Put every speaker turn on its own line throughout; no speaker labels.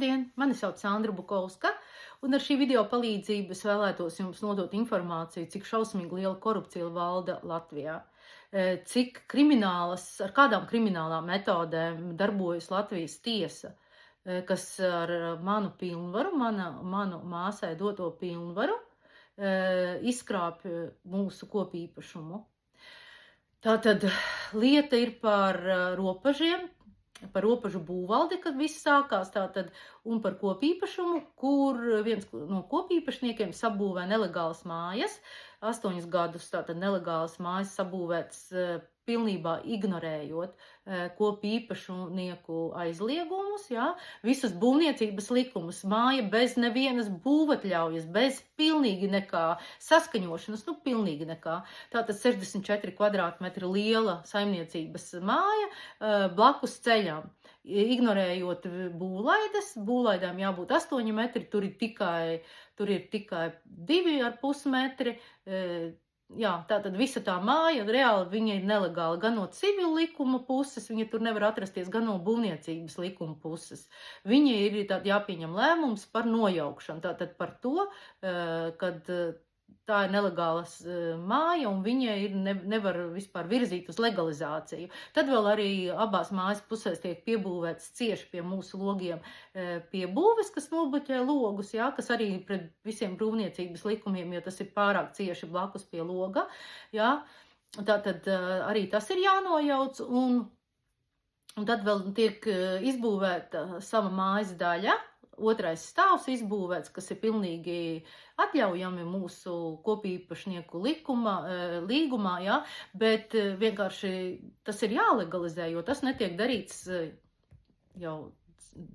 Labdien! Mani sauc Sandra Bukovska, un ar šī video palīdzību es vēlētos jums nodot informāciju, cik šausmīgi liela korupcija valda Latvijā. Cik ar kādām kriminālām metodēm darbojas Latvijas tiesa, kas ar manu pilnvaru, manu māsai doto pilnvaru, izkrāpj mūsu kopīpašumu. Tātad lieta ir par robežiem, par robežu būvvaldi, kad viss sākās, tātad, un par kopīpašumu, kur viens no kopīpašniekiem sabūvē nelegālas mājas, 8 gadus tātad nelegālas mājas sabūvētas pilnībā ignorējot kopīpašnieku aizliegumus, jā, visus būvniecības likumus, māja bez nevienas būvatļaujas, bez pilnīgi nekā saskaņošanas, pilnīgi nekā. Tātad 64 kvadrātmetri liela saimniecības māja blakus ceļām. Ignorējot būvlaidēm jābūt 8 metri, tur ir tikai 2,5 metri. Jā, tātad visa tā māja, reāli viņa ir nelegāla gan no civila likuma puses, viņa tur nevar atrasties, gan no būvniecības likuma puses. Viņa ir jāpieņem lēmums par nojaukšanu, tātad par to, kad tā ir nelegāla māja un viņa nevar vispār virzīt uz legalizāciju. Tad vēl arī abās mājas pusēs tiek piebūvēts cieši pie mūsu logiem piebūves, kas nobloķē logus, jā, kas arī pret visiem būvniecības likumiem, jo tas ir pārāk cieši blakus pie loga. Jā. Tātad arī tas ir jānojauc un tad vēl tiek izbūvēta sava mājas daļa. Otrais stāvs izbūvēts, kas ir pilnīgi atļaujami mūsu kopīpašnieku līgumā, jā, bet vienkārši tas ir jālegalizē, jo tas netiek darīts jau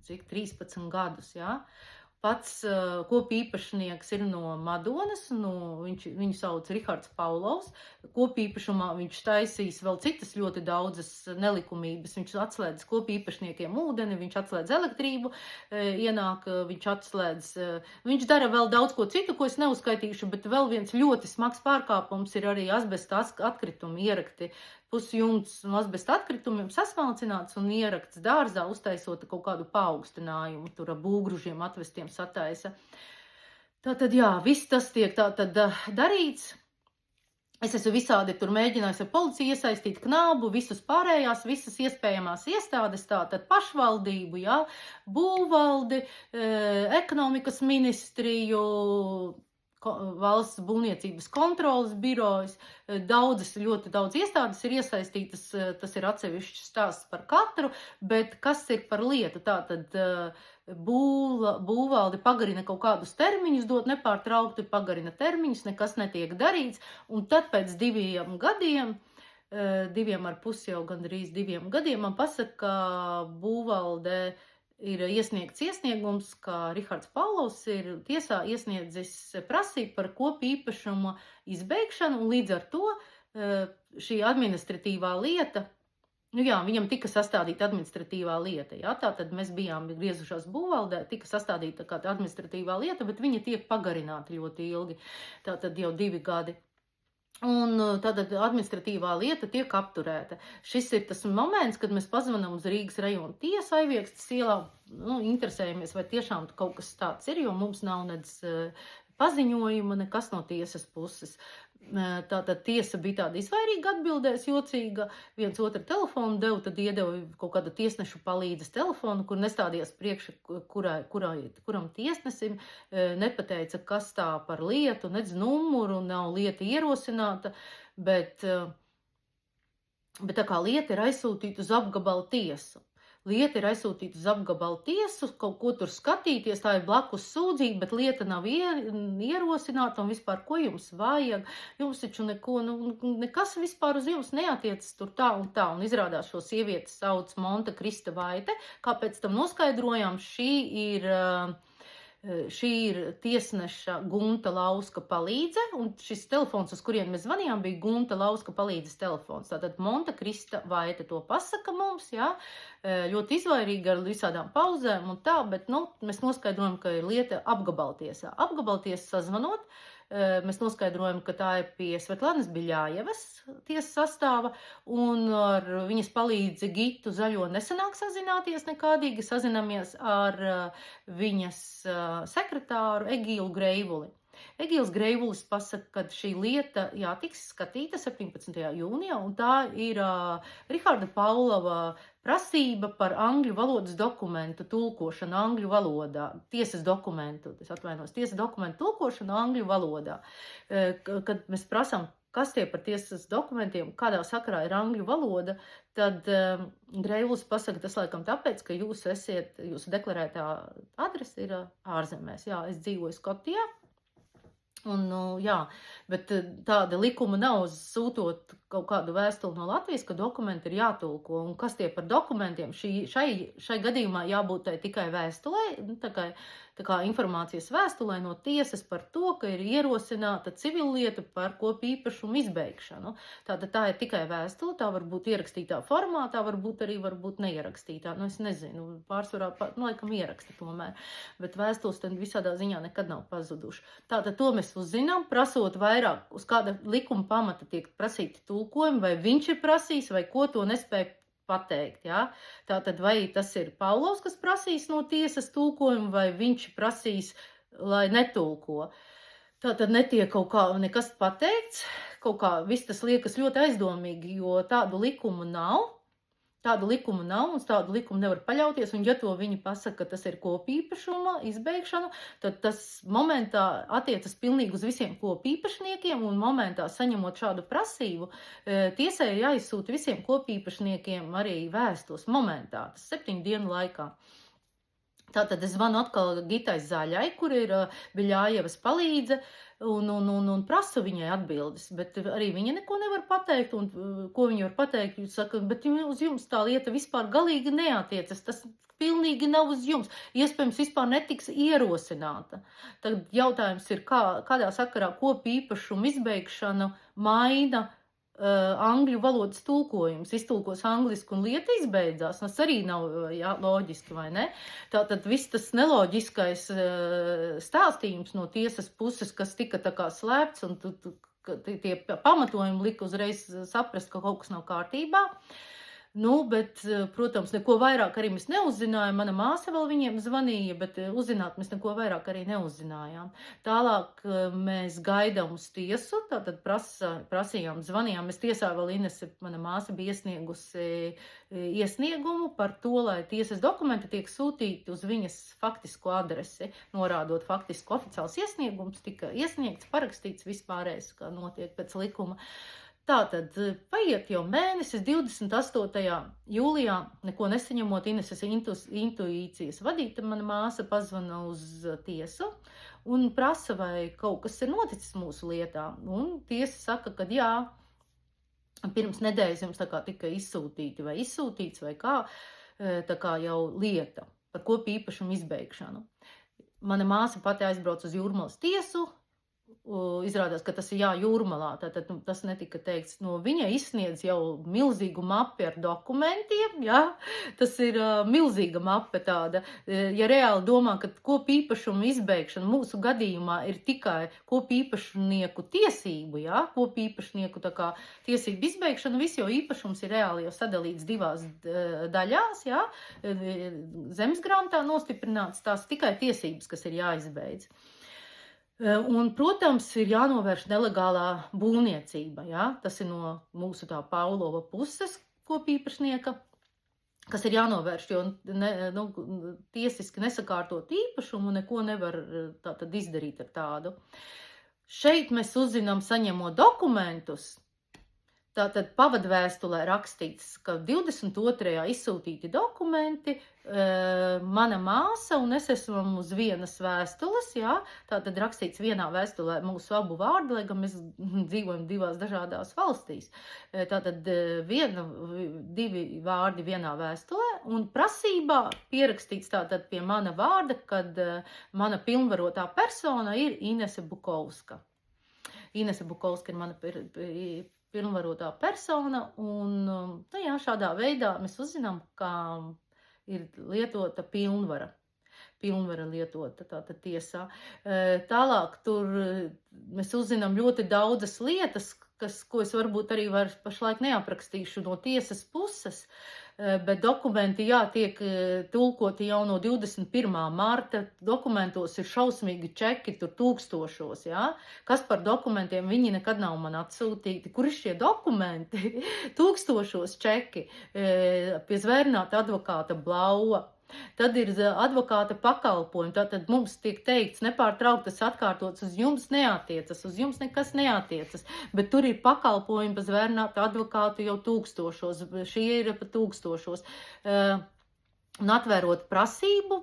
13 gadus, jā. Pats kopīpašnieks ir no Madonas, viņu sauc Rihards Paulovs. Kopīpašumā viņš taisīs vēl citas ļoti daudzas nelikumības. Viņš atslēdz kopīpašniekiem ūdeni, viņš atslēdz elektrību, viņš dara vēl daudz ko citu, ko es neuzskaitīšu, bet vēl viens ļoti smags pārkāpums ir arī asbesta atkritumi ierakti. Pusjumts no asbesta atkritumiem sasmalcināts un ierakts dārzā, uztaisot kaut kādu paaugstinājumu, tur ar būgružiem atvestiem sataisa. Tātad, jā, viss tas tiek tātad darīts. Es esmu visādi tur mēģinājis ar policiju iesaistīt knābu, visas iespējamās iestādes, tātad pašvaldību, jā, būvvaldi, ekonomikas ministriju, valsts būvniecības kontrolas birojas, ļoti daudz iestādes ir iesaistītas, tas ir atsevišķs stāsts par katru, bet kas ir par lietu? Tātad būvvalde pagarina kaut kādus termiņus, dot nepārtraukti pagarina termiņus, nekas netiek darīts, un tad pēc 2 gadiem, 2,5 jau gandrīz 2 gadiem, man pasaka, ka būvvalde ir iesniegts iesniegums, ka Rihards Paulovs ir tiesā iesniedzis prasību par kopīpašuma izbeigšanu, un līdz ar to šī administratīvā lieta, viņam tika sastādīta administratīvā lieta, jā, tātad mēs bijām griezušās būvvaldē, tika sastādīta kāda administratīvā lieta, bet viņa tiek pagarināta ļoti ilgi, tātad jau 2 gadi. Un tātad administratīvā lieta tiek apturēta. Šis ir tas moments, kad mēs pazvanām uz Rīgas rajona tiesu Aiviekstes ielā, interesējamies, vai tiešām kaut kas tāds ir, jo mums nav nedz paziņojuma, nekas no tiesas puses. Tātad tiesa bija tāda izvairīga atbildēs, jocīga, viens otru telefonu devu, tad iedeva kaut kādu tiesnešu palīdzes telefonu, kur nestādījās priekšā, kuram tiesnesim nepateica, kas tā par lietu, nedz numuru, nav lieta ierosināta, bet tā kā lieta ir aizsūtīta uz apgabalu tiesu. Lieta ir aizsūtīta uz apgabalu tiesu, kaut ko tur skatīties, tā ir blakus sūdzība, bet lieta nav ierosināta un vispār, ko jums vajag? Jums taču nekas vispār uz jums neatiecas tur tā, un izrādās šo sievieti sauc Monta Krista Vaite, kāpēc tam noskaidrojām, šī ir tiesneša Gunta Lauska palīdze, un šis telefons, uz kuriem mēs zvanījām, bija Gunta Lauska palīdzes telefons. Tātad Monta Krista Vaite to pasaka mums, jā, ļoti izvairīgi ar visādām pauzēm un tā, bet mēs noskaidrojam, ka ir lieta apgabaltiesā. Apgabaltiesa sazvanot, mēs noskaidrojam, ka tā ir pie Svetlanas Biļājevas tiesas sastāva, un ar viņas palīdzi Gitu Zaļo nesanāk sazināties nekādīgi, sazinamies ar viņas sekretāru Egīlu Greivuli. Egīls Greivulis pasaka, ka šī lieta tiks skatīta 17. jūnijā, un tā ir Riharda Paulova prasība par angļu valodas dokumentu tulkošanu angļu valodā, tiesas dokumentu tulkošanu angļu valodā. Kad mēs prasām, kas tie par tiesas dokumentiem, kādā sakarā ir angļu valoda, tad Greivulis pasaka, tas laikam tāpēc, ka jūsu deklarētā adrese ir ārzemēs. Jā, es dzīvoju Skotijā. Un, bet tāda likuma nav sūtot kaut kādu vēstuli no Latvijas, ka dokumenti ir jātulko. Un kas tie par dokumentiem? Šai gadījumā jābūt tikai vēstulē, tā kā informācijas vēstulē no tiesas par to, ka ir ierosināta civillieta par kopīpašumu izbeigšanu. Tātad tā ir tikai vēstule, tā var būt ierakstītā formā, tā var būt arī neierakstītā. Es nezinu, pārsvarā, laikam ieraksta tomēr. Bet vēstules tad visādā ziņā nekad nav pazuduši. Tātad to mēs uzzinām, prasot vairāk, uz kāda likuma pamata tiek prasīti tulkojumi, vai viņš ir prasījis, vai ko to nespēja pateikt. Ja? Tātad vai tas ir Paulovs, kas prasīs no tiesas tulkojumu, vai viņš prasīs, lai netulko. Tātad netiek kaut kā nekas pateikts, kaut kā viss tas liekas ļoti aizdomīgi, jo tādu likumu nav. Tādu likumu nav, un tādu likumu nevar paļauties, un ja to viņi pasaka, ka tas ir kopīpašuma izbeigšana, tad tas momentā attiecas pilnīgi uz visiem kopīpašniekiem, un momentā saņemot šādu prasību, tiesai ir jāizsūta visiem kopīpašniekiem arī vēstules momentā, tas 7 dienu laikā. Tātad es zvanu atkal Gitai Zaļai, kur ir Biļājevas palīdze, un prasu viņai atbildes, bet arī viņa neko nevar pateikt, un ko viņa var pateikt, jūs saka, bet uz jums tā lieta vispār galīgi neatiecas, tas pilnīgi nav uz jums, iespējams vispār netiks ierosināta. Tad jautājums ir, kādā sakarā kopīpašumu izbeigšanu maina angļu valodas tulkojums, iztulkos angliski un lieta izbeidzās, tas arī nav loģiski, vai ne? Tātad viss tas neloģiskais stāstījums no tiesas puses, kas tika tā kā slēpts, un tie pamatojumi lika uzreiz saprast, ka kaut kas nav kārtībā. Bet, protams, neko vairāk arī mēs neuzzinājām. Mana māsa vēl viņiem zvanīja, bet uzzināt mēs neko vairāk arī neuzzinājām. Tālāk mēs gaidām uz tiesu, tātad prasījām, zvanījām. Mēs tiesā vēl Inese, mana māsa, bija iesniegusi iesniegumu par to, lai tiesas dokumenti tiek sūtīti uz viņas faktisko adresi, norādot faktisku oficiāls iesniegums, tika iesniegts, parakstīts vispārējais, kā notiek pēc likuma. Tātad paiet jau mēnesis, 28. jūlijā, neko nesaņemot Ineses intuīcijas vadīta, mana māsa pazvana uz tiesu un prasa, vai kaut kas ir noticis mūsu lietā. Un tiesa saka, ka jā, pirms nedēļas jums tā kā tika izsūtīti vai izsūtīts vai kā, tā kā jau lieta par kopīpašumu izbeigšanu. Mana māsa pati aizbrauc uz Jūrmalas tiesu. Izrādās, ka tas ir Jūrmalā, tātad tas netika teikts, viņa izsniedz jau milzīgu mapi ar dokumentiem, tas ir milzīga mape tāda, ja reāli domā, ka kopīpašumu izbeigšana mūsu gadījumā ir tikai kopīpašnieku tiesību, kopīpašnieku tā kā tiesību izbeigšana, viss jau īpašums ir reāli jau sadalīts 2 daļās, zemesgrāmatā nostiprināts, tās tikai tiesības, kas ir jāizbeidz. Un, protams, ir jānovērš nelegālā būvniecība, tas ir no mūsu tā Paulova puses kopīpašnieka, kas ir jānovērš, jo tiesiski nesakārtot īpašumu neko nevar tātad izdarīt ar tādu. Šeit mēs uzzinām, saņemot dokumentus, tātad pavadvēstulē rakstīts, ka 22. izsūtīti dokumenti, mana māsa un es esam uz vienas vēstules, tātad rakstīts vienā vēstulē mūsu abu vārdi, lai gan mēs dzīvojam 2 dažādās valstīs. Tātad 2 vārdi vienā vēstulē un prasībā pierakstīts tātad pie mana vārda, kad mana pilnvarotā persona ir Inese Bukovska. Inese Bukovska ir mana pilnvarotā persona, un šādā veidā mēs uzzinām, ka ir lietota pilnvara. pilnvara lietot tātad tiesā. Tālāk tur mēs uzzinām ļoti daudzas lietas, ko es varbūt arī pašlaik neaprakstīšu no tiesas puses, bet dokumenti, jā, tiek tulkoti jau no 21. marta, dokumentos ir šausmīgi čeki, tur tūkstošos, jā. Kas par dokumentiem, viņi nekad nav man atsūtīti. Kur ir šie dokumenti? Tūkstošos čeki pie zvērnāta advokāta Blaua. Tad ir advokāta pakalpojumi, tātad mums tiek teikts nepārtrauktas atkārtots, uz jums neatiecas, uz jums nekas neatiecas, bet tur ir pakalpojumi pa zvērnāta advokātu jau tūkstošos, šie ir pa tūkstošos. Un atvērot prasību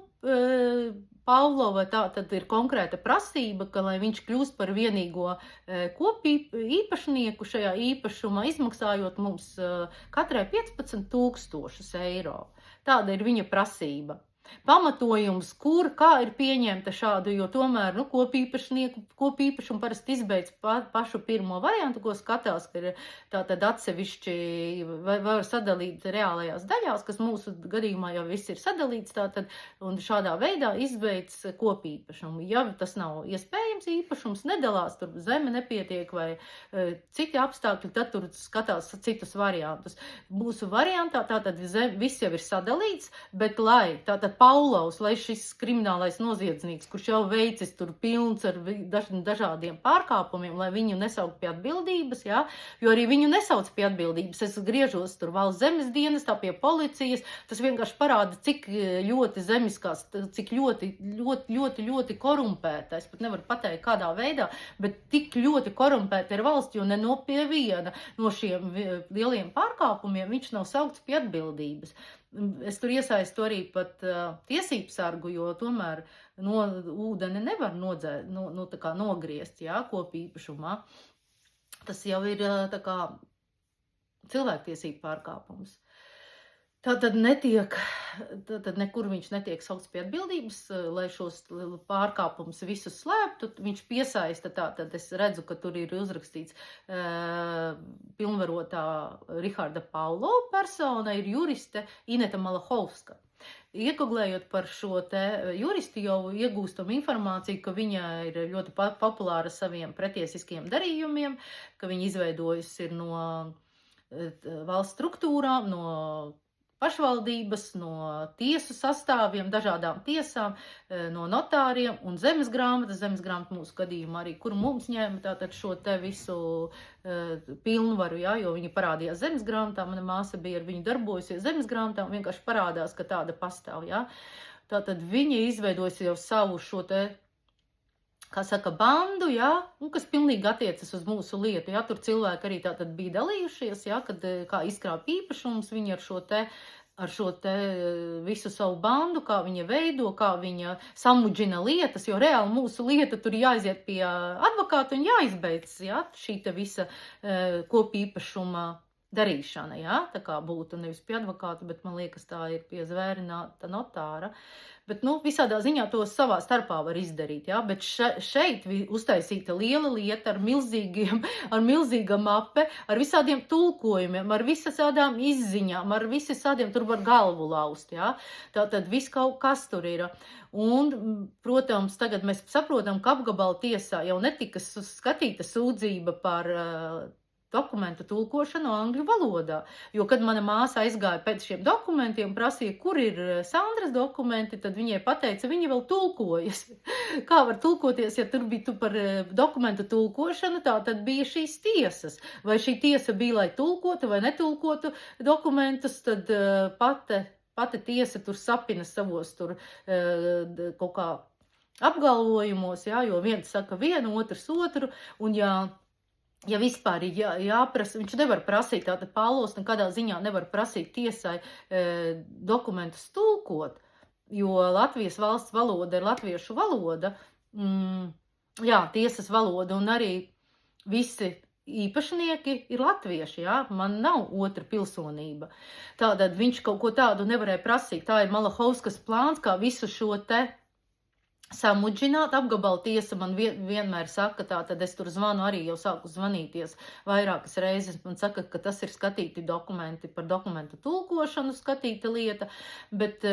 Pavlova, tātad ir konkrēta prasība, ka, lai viņš kļūst par vienīgo īpašnieku šajā īpašumā, izmaksājot mums katrai 15,000 eiro. Tāda ir viņa prasība. Pamatojums, kā ir pieņemta šādu, jo tomēr kopīpašumu parasti izbeidz pašu pirmo variantu, ko skatās, ka ir tātad atsevišķi var sadalīt reālajās daļās, kas mūsu gadījumā jau viss ir sadalīts, tātad, un šādā veidā izbeidz kopīpašumu. Ja tas nav iespējams, īpašums nedalās, tur zeme nepietiek vai citi apstākļi, tad tur skatās citus variantus. Mūsu variantā tātad viss jau ir sadalīts, bet tātad Paulovs, lai šis kriminālais noziedznieks, kurš jau veicis tur pilns ar dažādiem pārkāpumiem, lai viņu nesaukt pie atbildības, jā, jo arī viņu nesauc pie atbildības. Es griežos tur valsts zemes dienestā pie policijas, tas vienkārši parāda, cik ļoti zemiskās, cik ļoti korumpēta, es pat nevaru pateikt kādā veidā, bet tik ļoti korumpēta ir valsts, jo ne no pie viena no šiem lieliem pārkāpumiem viņš nav saukts pie atbildības. Es tur iesaistu arī pat tiesību sargu, jo tomēr ūdeni nevar nogriezt, jā, kopīpašumā. Tas jau ir tā kā cilvēktiesību pārkāpums. Tātad nekur viņš netiek saukts pie atbildības, lai šos pārkāpumus visus slēptu. Viņš piesaista, tātad es redzu, ka tur ir uzrakstīts pilnvarotā Riharda Paulova persona, ir juriste Ineta Malahovska. Ieguglējot par šo te juristi, jau iegūstam informāciju, ka viņa ir ļoti populāra saviem pretiesiskiem darījumiem, ka viņa izveidojusi ir no valsts struktūrām, no pašvaldības, no tiesu sastāviem, dažādām tiesām, no notāriem un zemes grāmata mūsu gadījumā arī, kur mums ņēma tātad šo te visu pilnvaru, jā, jo viņa parādījās zemes grāmatā, mana māsa bija ar viņu darbojusies zemes grāmatā, un vienkārši parādās, ka tāda pastāv, jā. Tātad viņa izveidojusi jau savu šo te, kā saka, bandu, jā, un kas pilnīgi attiecas uz mūsu lietu, jā, tur cilvēki arī tātad bija dalījušies, jā, kad kā izkrāp īpašums, viņi ar šo te visu savu bandu, kā viņa veido, kā viņa samudžina lietas, jo reāli mūsu lieta tur jāaiziet pie advokāta un jāizbeidz, jā, šī te visa kopīpašuma darīšana, jā, tā kā būtu nevis pie advokāta, bet man liekas tā ir pie zvērināta notāra. Bet, visādā ziņā to savā starpā var izdarīt, jā, bet šeit uztaisīta liela lieta ar milzīga mape, ar visādiem tulkojumiem, ar visādām izziņām, ar visādiem, tur var galvu laust, jā, tātad viss kaut kas tur ir. Un, protams, tagad mēs saprotam, ka apgabala tiesā jau netika skatīta sūdzība par dokumentu tulkošanu angļu valodā, jo, kad mana māsa aizgāja pēc šiem dokumentiem, prasīja, kur ir Sandras dokumenti, tad viņai pateica, viņa vēl tulkojas. Kā var tulkoties, ja tur bija par dokumentu tulkošanu, tā tad bija šīs tiesas. Vai šī tiesa bija, lai tulkotu vai netulkotu dokumentus, tad pati tiesa tur sapina savos tur kaut kā apgalvojumos, jā, jo viens saka vienu, otrs otru, un ja vispār ir jāprasa, viņš nevar prasīt, tātad Paulovs nekādā ziņā nevar prasīt tiesai dokumentus tulkot, jo Latvijas valsts valoda ir latviešu valoda, jā, tiesas valoda, un arī visi īpašnieki ir latvieši, jā, man nav otra pilsonība. Tātad viņš kaut ko tādu nevarēja prasīt, tā ir Malahovskas plāns, kā visu šo te samudžināt. Apgabala tiesa man vienmēr saka, tā tad es tur zvanu arī, jau sāku zvanīties vairākas reizes, man saka, ka tas ir skatīti dokumenti, par dokumentu tulkošanu skatīta lieta, bet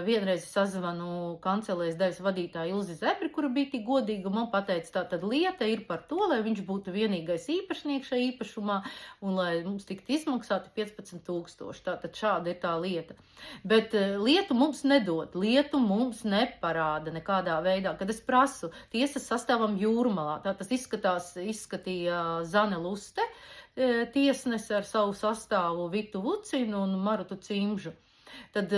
vienreiz es sazvanu kancelēs daļas vadītāju Ilzi Zebri, kura bija tik godīga, man pateica, tā tad lieta ir par to, lai viņš būtu vienīgais īpašnieks šajā īpašumā un lai mums tiktu izmaksāti 15 000. Tātad šāda ir tā lieta. Bet lietu mums nedod, lietu mums neparāda nekādā veidā, kad es prasu tiesas sastāvam Jūrmalā. Tā tas izskatīja Zane Luste, tiesnese ar savu sastāvu Vitu Vucinu un Marutu Cimžu. Tad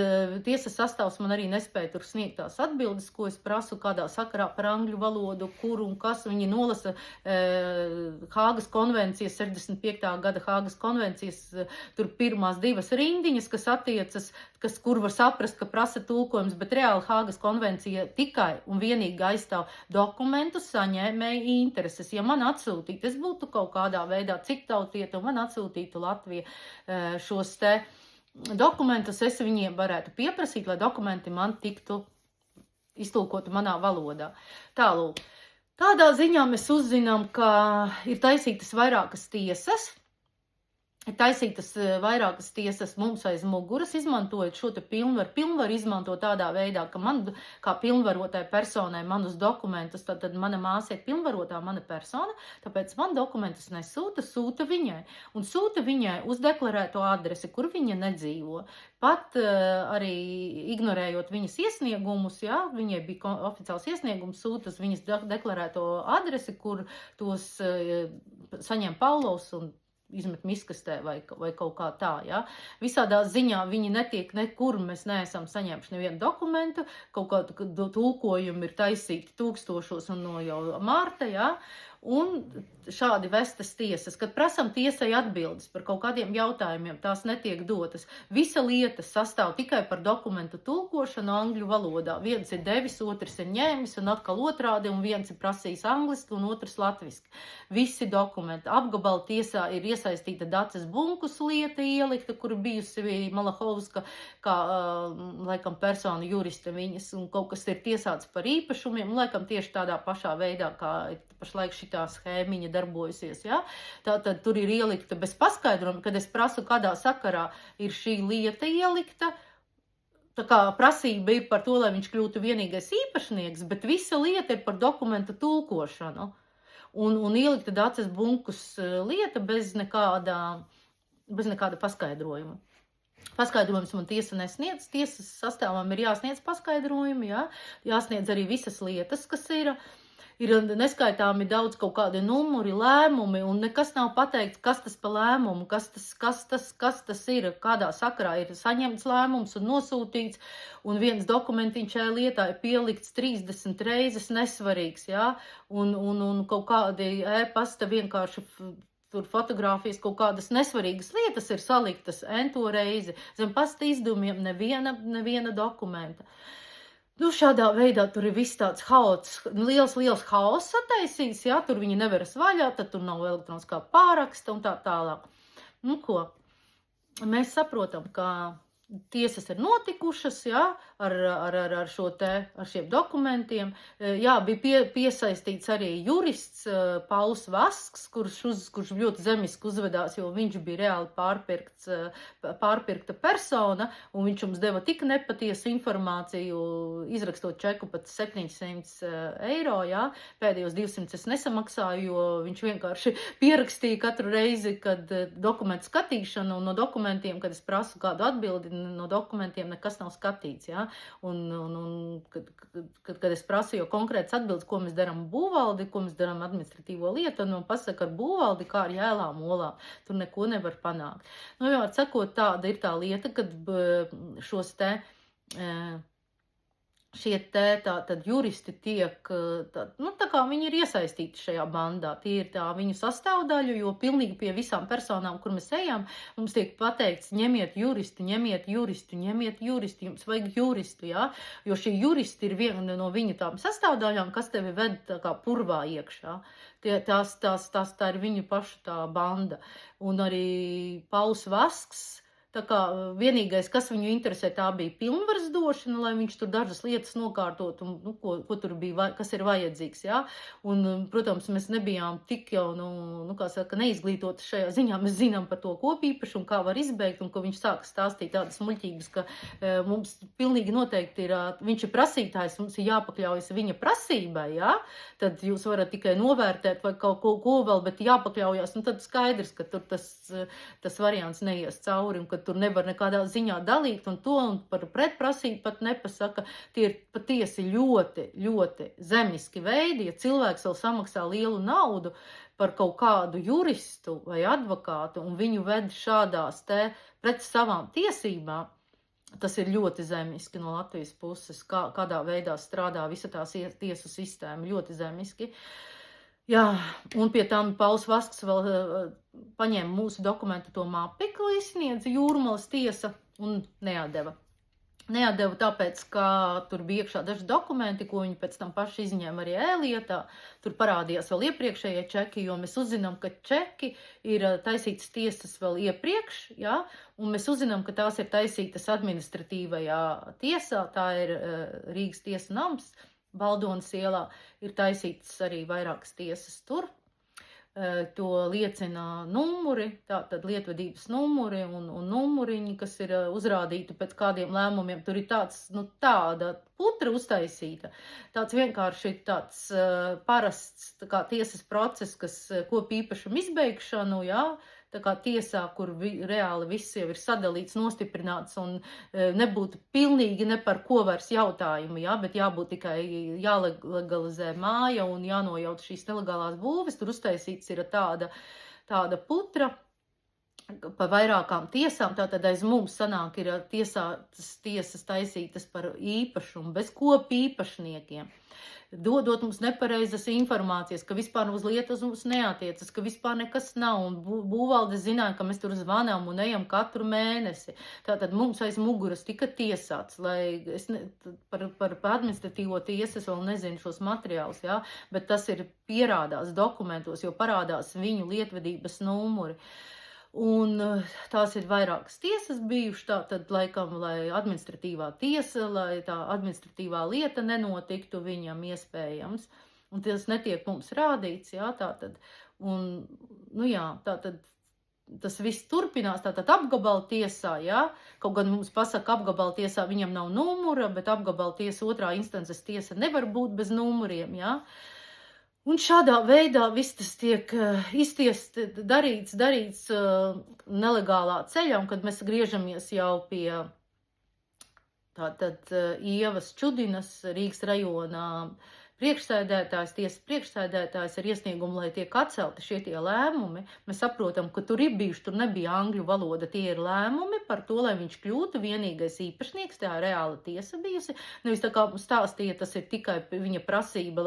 tiesas sastāvs man arī nespēja tur sniegt tās atbildes, ko es prasu, kādā sakarā par angļu valodu, kur un kas. Viņi nolasa Hāgas konvencijas, 65. gada Hāgas konvencijas, tur pirmās 2 rindiņas, kas attiecas, kur var saprast, ka prasa tulkojums, bet reāli Hāgas konvencija tikai un vienīgi aizstāv dokumentu saņēmēju intereses. Ja man atsūtītu, es būtu kaut kādā veidā ciktautieta, un man atsūtītu Latvija šos te dokumentus, es viņiem varētu pieprasīt, lai dokumenti man tiktu iztulkoti manā valodā. Tālūk, tādā ziņā mēs uzzinām, ka ir taisītas vairākas tiesas, mums aiz muguras, izmantojot šo te pilnvaru izmanto tādā veidā, ka man, kā pilnvarotai personai, manus dokumentus, tad mana māsa ir pilnvarotā mana persona, tāpēc man dokumentus sūta viņai, un sūta viņai uz deklarēto adresi, kur viņa nedzīvo. Pat arī ignorējot viņas iesniegumus, ja, viņai bija oficiāls iesniegums, sūta uz viņas deklarēto adresi, kur tos saņem Paulovs un izmet miskastē vai kaut kā tā, ja. Visādā ziņā viņi netiek nekur, mēs neesam saņēmuši nevienu dokumentu, kaut kādu tulkojumu ir taisīti tūkstošos un no jau mārta, ja. Un šādi vestas tiesas, kad prasam tiesai atbildes par kaut kādiem jautājumiem, tās netiek dotas. Visa lieta sastāv tikai par dokumentu tulkošanu angļu valodā. Viens ir devis, otrs ir ņēmis un atkal otrādi, un viens ir prasījis angliski un otrs latviski. Visi dokumenti. Apgabala tiesā ir iesaistīta Daces Bunkus lieta ielikta, kur bijusi Malahovska, kā laikam persona jurista viņas, un kaut kas ir tiesāts par īpašumiem, un laikam tieši tādā pašā veidā, kā pašlaik šitā schēmiņa darbojusies, ja? Tātad tur ir ielikta bez paskaidrojuma, kad es prasu, kādā sakarā ir šī lieta ielikta. Tā kā prasība ir par to, lai viņš kļūtu vienīgais īpašnieks, bet visa lieta ir par dokumentu tulkošanu. Un ielikta Daces Bunkus lieta bez nekāda paskaidrojuma. Paskaidrojums man tiesa nesniedz, tiesas sastāvam ir jāsniedz paskaidrojumi, ja? Jāsniedz arī visas lietas, kas ir neskaitāmi daudz kaut kādi numuri, lēmumi, un nekas nav pateikts, kas tas pa lēmumu, kas tas ir, kādā sakarā ir saņemts lēmums un nosūtīts, un viens dokumentiņš šajā lietā ir pielikts 30 reizes nesvarīgs, ja? Un kaut kādi e-pasta vienkārši tur fotogrāfijas kaut kādas nesvarīgas lietas ir saliktas ento reizi. Zem pasta izdevumiem neviena dokumenta. Nu, šādā veidā tur ir viss tāds haots, liels haoss sataisīts, ja, tur viņi neveras vaļā, tad tur nav elektroniskā pāraksta un tā tālāk. Nu, ko? Mēs saprotam, ka tiesas ir notikušas, ja, ar šiem dokumentiem. Jā, bija piesaistīts arī jurists Pauls Vasks, kurš ļoti zemiski uzvedās, jo viņš bija reāli pārpirkta persona, un viņš mums deva tik nepatiesu informāciju, izrakstot čeku pat 700 eiro, ja. Pēdējos 200 es nesamaksāju, jo viņš vienkārši pierakstīja katru reizi, kad dokumentu skatīšanu, un no dokumentiem, kad es prasu kādu atbildi, no dokumentiem nekas nav skatīts, ja? Kad es prasīju konkrētas atbildes, ko mēs darām būvvaldi, ko mēs darām administratīvo lietu, un man pasaka ar būvvaldi, kā ar jēlām olām, tur neko nevar panākt. Nu, jau ar sakot, tāda ir tā lieta, kad šos te tātad juristi tiek, tā kā viņi ir iesaistīti šajā bandā, tie ir tā viņu sastāvdaļu, jo pilnīgi pie visām personām, kur mēs ejam, mums tiek pateikts, ņemiet juristu, jums vajag juristu, jā, jo šie juristi ir viena no viņu tām sastāvdaļām, kas tevi ved tā kā purvā iekšā. Tā ir viņu pašu tā banda. Un arī Pauls Vasks, Tā kā vienīgais, kas viņu interesē, tā bija pilnvaras došana, lai viņš tur dažas lietas nokārtot, un, nu, ko tur bija, kas ir vajadzīgs, jā. Un, protams, mēs nebijām tik jau, kā saka, neizglītoti šajā ziņā. Mēs zinām par to kopīpašumu, kā var izbeigt, un ko viņš sāka stāstīt tādas muļķības, ka mums pilnīgi noteikti ir, viņš ir prasītājs, mums ir jāpakļaujas viņa prasībai, jā. Tad jūs varat tikai novērtēt vai kaut ko vēl, bet jāpakļaujas, un tad skaidrs, ka tur tas variants neies cauri, un ka tur nevar nekādā ziņā dalīt, un to un par pretprasību pat nepasaka. Tie ir patiesi ļoti, ļoti zemiski veidi, ja cilvēks vēl samaksā lielu naudu par kaut kādu juristu vai advokātu, un viņu ved šādās te pret savām tiesībām. Tas ir ļoti zemiski no Latvijas puses, kādā veidā strādā visa tās tiesu sistēma, ļoti zemiski. Jā, un pie tam Pauls Vasks vēl paņēma mūsu dokumentu to mapi, ko izsniedza Jūrmalas tiesa un neatdeva. Neatdeva tāpēc, ka tur bija iekšā daži dokumenti, ko viņi pēc tam paši izņēma arī e-lietā. Tur parādījās vēl iepriekšējie čeki, jo mēs uzzinām, ka čeki ir taisītas tiesas vēl iepriekš, jā, un mēs uzzinām, ka tās ir taisītas administratīvajā tiesā, tā ir Rīgas tiesa nams, Baldonas ielā, ir taisītas arī vairākas tiesas tur. To liecina numuri, tātad lietvedības numuri un numuriņi, kas ir uzrādīti pēc kādiem lēmumiem. Tur ir tāda putra uztaisīta, tāds vienkārši tāds parasts tā kā tiesas process, kas kopīpašumu izbeigšanu, jā, tā kā tiesā, kur reāli viss jau ir sadalīts, nostiprināts un nebūtu pilnīgi ne par ko vairs jautājumu, jā, bet jābūt tikai jālegalizē māja un jānojaut šīs nelegālās būves. Tur uztaisīts ir tāda putra pa vairākām tiesām, tātad aiz mums sanāk ir tiesas taisītas par īpašumu, bez kopīpašniekiem. Dodot mums nepareizas informācijas, ka vispār uz lietas mums neatiecas, ka vispār nekas nav, un būvvalde zināja, ka mēs tur zvanām un ejam katru mēnesi. Tātad mums aiz muguras tika tiesāts, lai par administratīvo tiesu es vēl nezinu šos materiālus, jā, bet tas ir pierādās dokumentos, jo parādās viņu lietvedības numuri. Un tās ir vairākas tiesas bijušas, tātad laikam, lai administratīvā tiesa, lai tā administratīvā lieta nenotiktu viņam iespējams. Un tas netiek mums rādīts, jā, tātad. Un, jā, tātad tas viss turpinās, tātad apgabala tiesā, jā. Kaut gan mums pasaka apgabala tiesā viņam nav numura, bet apgabala tiesa otrā instances tiesa nevar būt bez numuriem, jā. Un šādā veidā viss tas tiek darīts nelegālā ceļā, un kad mēs griežamies jau pie tātad Ievas Čudinas, Rīgas rajonā priekšsēdētājs, tiesas priekšsēdētājs ar iesniegumu, lai tiek atcelti šie tie lēmumi. Mēs saprotam, ka tur ir bijuši, tur nebija angļu valoda, tie ir lēmumi par to, lai viņš kļūtu vienīgais īpašnieks, tā reāla tiesa bijusi. Nevis tā kā mums stāstīja, tas ir tikai viņa prasība,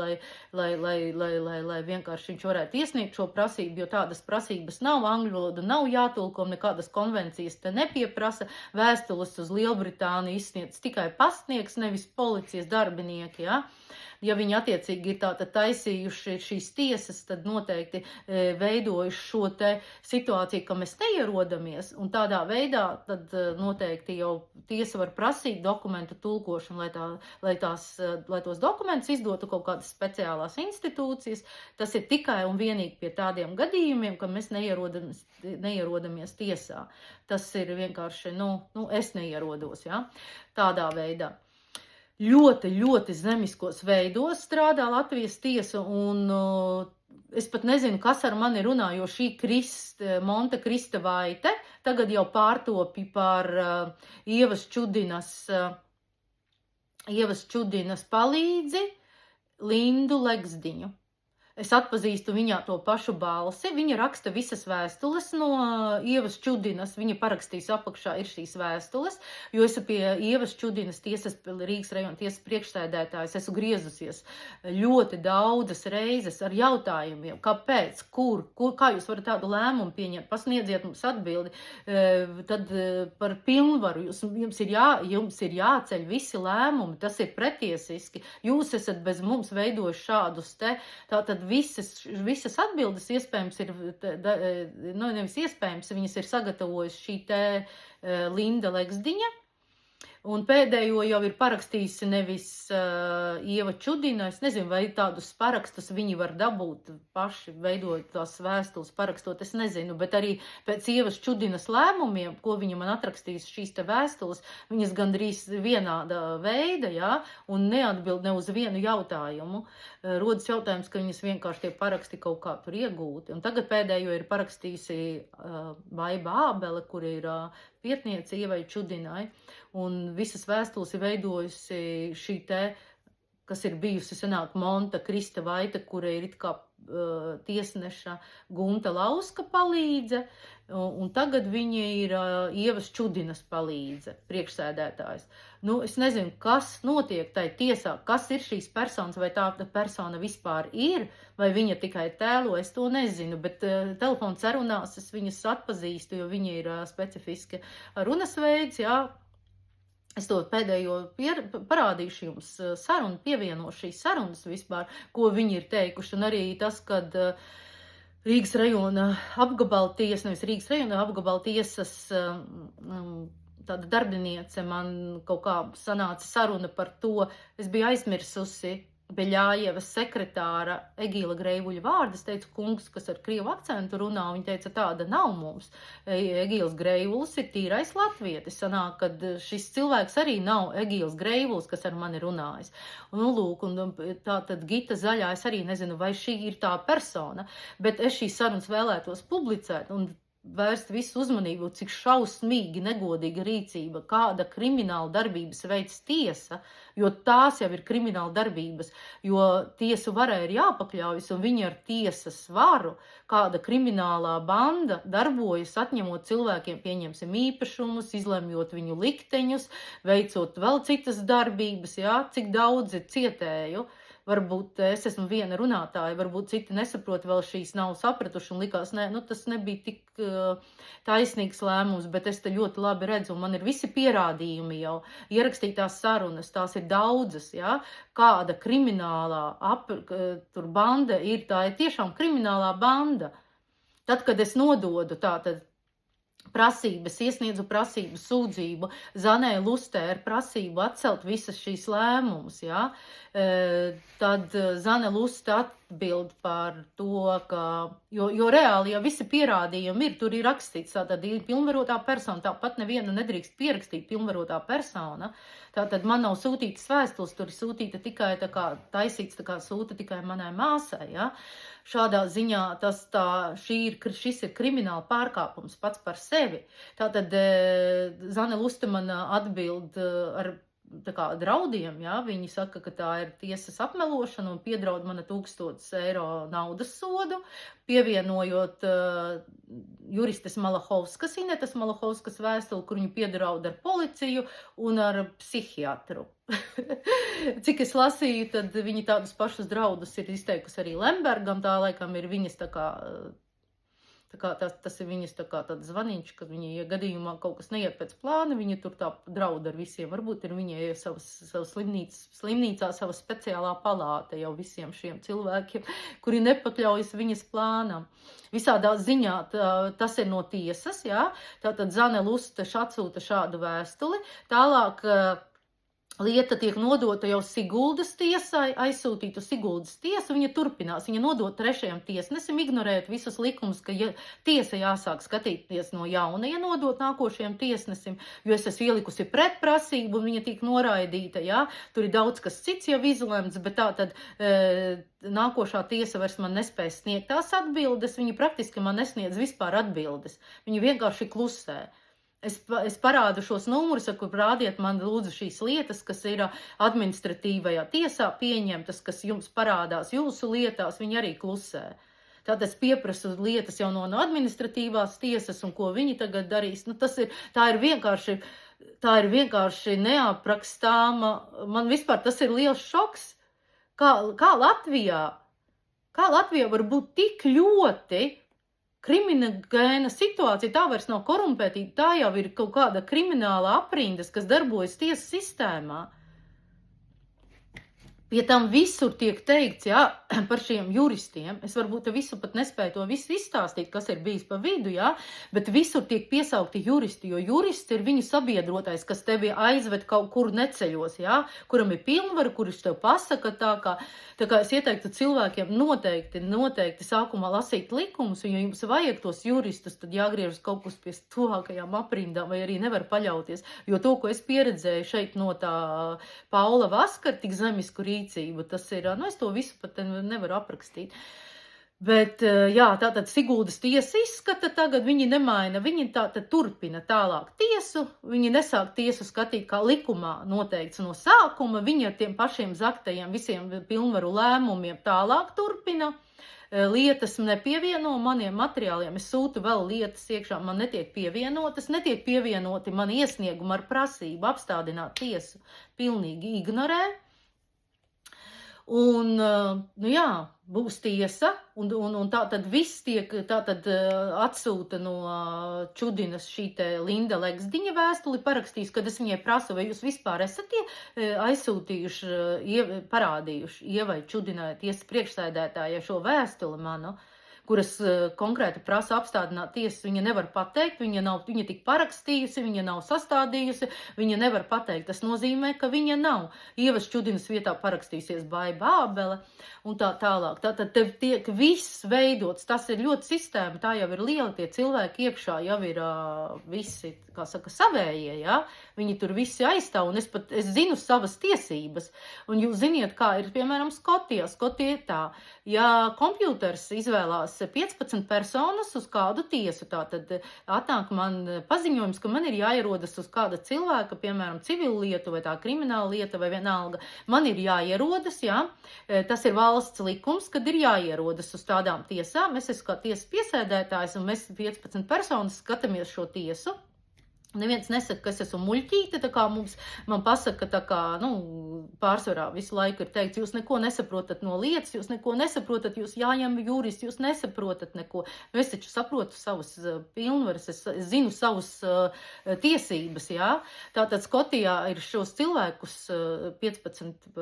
lai vienkārši viņš varētu iesniegt šo prasību, jo tādas prasības nav, angļu valoda nav jātulko, nekādas konvencijas te nepieprasa, vēstules uz Lielbritāniju izsniedz tikai pastnieks, nevis policijas darbinieki, ja? Ja viņi attiecīgi ir tātad taisījuši šīs tiesas, tad noteikti veidojuši šo te situāciju, ka mēs neierodamies, un tādā veidā tad noteikti jau tiesa var prasīt dokumentu tulkošanu, lai tos dokumentus izdotu kaut kādas speciālās institūcijas. Tas ir tikai un vienīgi pie tādiem gadījumiem, ka mēs neierodamies tiesā. Tas ir vienkārši, es neierodos, ja? Tādā veidā. Ļoti, ļoti zemiskos veidos strādā Latvijas tiesa, un es pat nezinu, kas ar mani runā, jo šī Monte Krista Vaite tagad jau pārtopi par Ievas Čudinas palīdzi Lindu Legzdiņu. Es atpazīstu viņā to pašu balsi, viņa raksta visas vēstules no Ievas Čudinas, viņa parakstīs apakšā ir šīs vēstules, jo es pie Ievas Čudinas tiesas, Rīgas rajona tiesas priekšsēdētājas esmu griezusies ļoti daudzas reizes ar jautājumiem, kāpēc, kā jūs varat tādu lēmumu pieņemt, pasniedziet mums atbildi, tad par pilnvaru, jums ir jāceļ visi lēmumi, tas ir pretiesiski, jūs esat bez mums veidojuši šādus te, tātad visas atbildes iespējams ir, nu, nevis iespējams, viņas ir sagatavojusi šī te Linda Leksdiņa. Un pēdējo jau ir parakstījusi nevis Ieva Čudina, es nezinu, vai tādus parakstus viņi var dabūt paši, veidot tās vēstules, parakstot, es nezinu, bet arī pēc Ievas Čudinas lēmumiem, ko viņa man atrakstīs šīs te vēstules, viņas gandrīz vienāda veida, jā, un neatbild ne uz vienu jautājumu. Rodas jautājums, ka viņas vienkārši tie paraksti kaut kā tur iegūti. Un tagad pēdējo ir parakstījusi Baiba Ābele, kur ir vietniece Ievai Čudinai, un visas vēstules ir veidojusi šī te, kas ir bijusi senāk Monta Krista Vaita, kura ir it kā tiesneša Gunta Lauska palīdze, un tagad viņa ir Ievas Čudinas palīdze, priekšsēdētājs. Nu, es nezinu, kas notiek tai tiesā, kas ir šīs personas, vai tā persona vispār ir, vai viņa tikai tēlo, es to nezinu, bet telefonu sarunās es viņas atpazīstu, jo viņa ir specifiska runas veids, jā. Es to pēdējo parādīšu jums sarunu, pievienošu šīs sarunas vispār, ko viņi ir teikuši, un arī tas, kad Rīgas rajona apgabala tiesa, nevis Rīgas rajona apgabala tiesas tāda darbiniece, man kaut kā sanāca saruna par to, es biju aizmirsusi Beļājevas sekretāra Egīla Greivuļa vārdu. Es teicu, kungs, kas ar krievu akcentu runā, viņa teica, tāda nav mums. Egīls Greivulis ir tīrais latvietis. Sanāk, kad šis cilvēks arī nav Egīls Greivulis, kas ar mani runājas. Un, lūk, un tā tad Gita Zaļā, es arī nezinu, vai šī ir tā persona, bet es šīs sarunas vēlētos publicēt un vērst visu uzmanību, cik šausmīgi negodīga rīcība, kāda krimināla darbības veids tiesa, jo tās jau ir krimināla darbības, jo tiesu varai ir jāpakļaujas, un viņi ar tiesas varu, kāda kriminālā banda darbojas, atņemot cilvēkiem, pieņemsim īpašumus, izlemjot viņu likteņus, veicot vēl citas darbības, jā, cik daudz ir cietēju. Varbūt es esmu viena runātāja, varbūt citi nesaprot, vēl šīs nav sapratuši un likās, nu tas nebija tik taisnīgs lēmums, bet es te ļoti labi redzu, un man ir visi pierādījumi jau, ierakstītās sarunas, tās ir daudzas, ja? Kāda kriminālā tur banda ir, tā ir tiešām kriminālā banda. Tad, kad es nododu tātad prasības, iesniedzu prasību, sūdzību, Zanē Lustē ar prasību atcelt visas šīs lēmumus, ja? Tad Zane Luste atbild par to, ka, jo reāli jau visi pierādījumi ir, tur ir rakstīts, tātad ir pilnvarotā persona, tāpat nevienu nedrīkst pierakstīt pilnvarotā persona, tātad man nav sūtītas vēstules, tur ir sūtīta tikai tā kā taisīts, tā kā sūta tikai manai māsai, ja? Šādā ziņā šis ir krimināla pārkāpums pats par sevi. Tātad Zane Luste man atbild ar tā kā draudiem, ja? Viņi saka, ka tā ir tiesas apmelošana un piedraud mana 1000 eiro naudas sodu, pievienojot juristes Malahovskas, Inetas Malahovskas vēstuli, kur viņi piedraud ar policiju un ar psihiatru. Cik es lasīju, tad viņi tādus pašus draudus ir izteikusi arī Lembergam, tā laikam ir viņas tā kā tas ir viņas tā kā tāds zvaniņš, ka viņa, ja gadījumā kaut kas neiet pēc plāna, viņa tur tā draud ar visiem. Varbūt ir viņai savas slimnīcā, sava speciālā palāta jau visiem šiem cilvēkiem, kuri nepakļaujas viņas plānam. Visādā ziņā tas ir no tiesas, jā. Tātad Zane Luste atsūta šādu vēstuli. Tālāk lieta tiek nodota jau Siguldas tiesai, aizsūtītu Siguldas tiesu, viņa turpinās, viņa nodot trešajam tiesnesim, ignorējot visus likumus, ka tiesa jāsāk skatīties no jauna, ja nodot nākošajam tiesnesim, jo es esmu ielikusi pretprasību un viņa tiek noraidīta, jā, tur ir daudz kas cits jau izlemts, bet tā tad nākošā tiesa vairs man nespēs sniegt tās atbildes, viņa praktiski man nesniedz vispār atbildes, viņa vienkārši klusē. Es parādu šos numurus, saku, rādiet man lūdzu šīs lietas, kas ir administratīvajā tiesā pieņemtas, kas jums parādās jūsu lietās, viņi arī klusē. Tātad es pieprasu lietas jau no administratīvās tiesas, un ko viņi tagad darīs. Nu, tā ir vienkārši neaprakstāma, man vispār tas ir liels šoks, kā Latvijā var būt tik ļoti kriminogēna situācija, tā vairs nav korumpētība, tā jau ir kaut kāda krimināla aprindas, kas darbojas tiesas sistēmā. Pie tam visur tiek teikts, jā, par šiem juristiem. Es varbūt te visu pat nespēju to visu izstāstīt, kas ir bijis pa vidu, jā, bet visur tiek piesaukti juristi, jo jurists ir viņu sabiedrotais, kas tevi aizved kaut kur neceļos, jā, kuram ir pilnvaru, kurš tev pasaka tā kā es ieteiktu cilvēkiem noteikti sākumā lasīt likumus, un ja jums vajag tos juristus, tad jāgriežas kaut kur pie tuvākajām aprindām, vai arī nevar paļauties, jo to, ko es pieredzēju šeit no tā Paula Vaskara, tik zemisku rīcību, tas ir, es to visu pat nevaru aprakstīt. Bet, jā, tātad Siguldas tiesa izskata tagad, viņi nemaina, viņi tātad turpina tālāk tiesu, viņi nesāk tiesu skatīt kā likumā noteikts no sākuma, viņi ar tiem pašiem zaktajiem visiem pilnvaru lēmumiem tālāk turpina. Lietas nepievieno maniem materiāliem, es sūtu vēl lietas iekšā, man netiek pievienotas, netiek pievienoti mani iesniegumi ar prasību apstādināt tiesu, pilnīgi ignorē. Un, jā, būs tiesa, un tā tad viss tiek, tā tad atsūta no Čudinas šī te Linda Legsdiņa vēstuli parakstījis, kad es viņai prasu, vai jūs vispār esat aizsūtījuši, parādījuši Ievai Čudinai tiesas priekšsēdētājai šo vēstuli manu, kuras konkrēti prasa apstādināt tiesas, viņa nevar pateikt, viņa tik parakstījusi, viņa nav sastādījusi, viņa nevar pateikt. Tas nozīmē, ka viņa nav Ievas Čudinas vietā parakstījusies Baiba Bābele un tā tālāk. Tātad te tiek viss veidots, tas ir ļoti sistēma, tā jau ir liela, tie cilvēki iekšā jau ir visi, kā saka, savējie, ja? Viņi tur visi aizstāv, un es zinu savas tiesības, un jūs ziniet, kā ir, piemēram, Skotijā ir tā, ja kompjūters izvēlās 15 personas uz kādu tiesu, tātad atnāk man paziņojums, ka man ir jāierodas uz kāda cilvēka, piemēram, civilu lietu vai tā krimināla lieta vai vienalga, man ir jāierodas, jā, tas ir valsts likums, kad ir jāierodas uz tādām tiesām, es esmu kā tiesas piesēdētājs un mēs 15 personas skatāmies šo tiesu. Neviens nesaka, ka es esmu muļķīte, tā kā man pasaka, tā kā, pārsvarā visu laiku ir teikts, jūs neko nesaprotat no lietas, jūs neko nesaprotat, jūs jāņem juristi, jūs nesaprotat neko. Es taču saprotu savus pilnvaras, es zinu savus tiesības, jā. Tātad Skotijā ir šos cilvēkus 15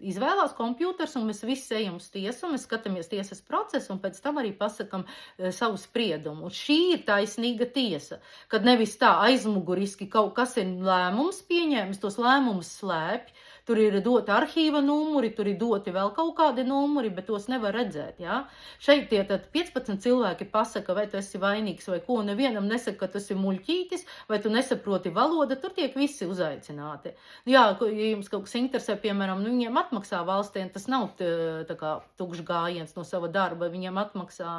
izvēlās kompjūters, un mēs visi ejam uz tiesu, mēs skatāmies tiesas procesu, un pēc tam arī pasakam savu spriedumu. Un šī ir taisnīga tiesa, kad nevis tā aizmuguriski kaut kas ir lēmums pieņēmis, tos lēmumus slēpj, tur ir doti arhīva numuri, tur ir doti vēl kaut kādi numuri, bet tos nevar redzēt, jā. Šeit tie tad 15 cilvēki pasaka, vai tu esi vainīgs vai ko, nevienam nesaka, ka tu esi muļķītis, vai tu nesaproti valodu, tur tiek visi uzaicināti. Jā, ja jums kaut kas interesē, piemēram, viņiem atmaksā valstiem, tas nav tā kā tukšs gājiens no sava darba, viņiem atmaksā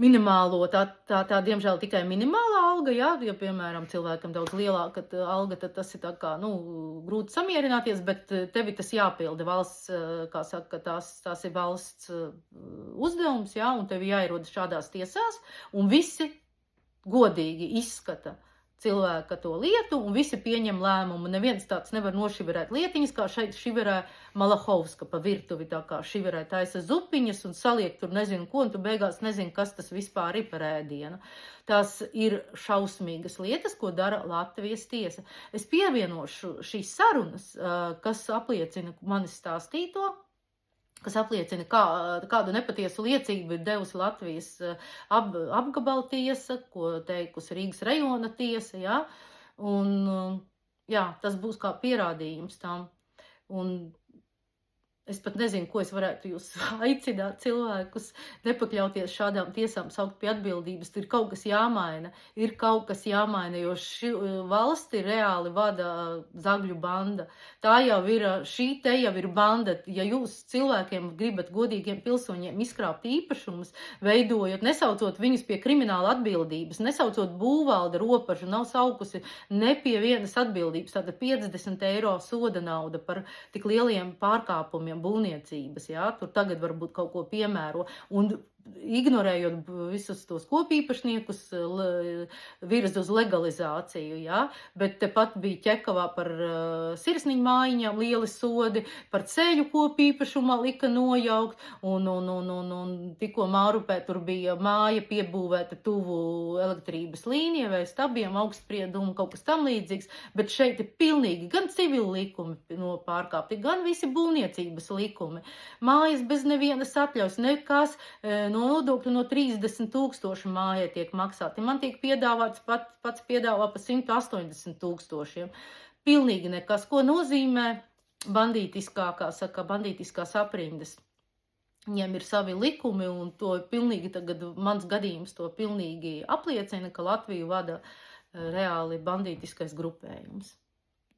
minimālo, tā diemžēl tikai minimālā alga, jā, ja, piemēram, cilvēkam daudz lielāka alga, tad tas ir tā kā, grūti samierināties, bet tevi tas jāpilda valsts, kā saka, tās ir valsts uzdevums, jā, un tevi jāierodas šādās tiesās, un visi godīgi izskata cilvēka to lietu, un visi pieņem lēmumu. Neviens tāds nevar nošiverēt lietiņas, kā šeit šiverē Malahovska pa virtuvi, tā kā šiverē taisa zupiņas un saliek tur nezinu ko, un tu beigās nezinu, kas tas vispār ir par ēdienu. Tās ir šausmīgas lietas, ko dara Latvijas tiesa. Es pievienošu šīs sarunas, kas apliecina manis stāstīto, kas apliecina, kādu nepatiesu liecību ir devusi Latvijas apgabala tiesa, ko teikusi Rīgas rajona tiesa, jā, un, jā, tas būs kā pierādījums tam, un es pat nezinu, ko es varētu jūs aicināt cilvēkus, nepakļauties šādām tiesām, saukt pie atbildības, tur ir kaut kas jāmaina, jo šī valsti reāli vada zagļu banda. Tā jau ir, šī te jau ir banda, ja jūs cilvēkiem gribat godīgiem pilsoņiem izkrāpt īpašumus, veidojot, nesaucot viņus pie krimināla atbildības, nesaucot būvvalda ropažu, nav saukusi ne pie vienas atbildības, tātad 50 eiro soda nauda par tik lieliem pārkāpumiem būvniecības, jā, tur tagad varbūt kaut ko piemēro, un ignorējot visus tos kopīpašniekus, virza uz legalizāciju, ja? Bet tepat bija Ķekavā par sirsniņu mājiņām lieli sodi, par ceļu kopīpašumā lika nojaukt, un tikko Mārupē tur bija māja piebūvēta tuvu elektrības līnijai vai stabiem, augstspriedumu, kaut kas tam līdzīgs, bet šeit ir pilnīgi gan civili likumi no pārkāpti, gan visi būvniecības likumi. Mājas bez nevienas atļaus, nekas, nodokļu no 30,000 mājai tiek maksāti. Man tiek piedāvāts, pats piedāvā pa 180,000. Pilnīgi nekas, ko nozīmē bandītiskās aprindas. Viņiem ir savi likumi, un to pilnīgi tagad, mans gadījums to pilnīgi apliecina, ka Latviju vada reāli bandītiskais grupējums.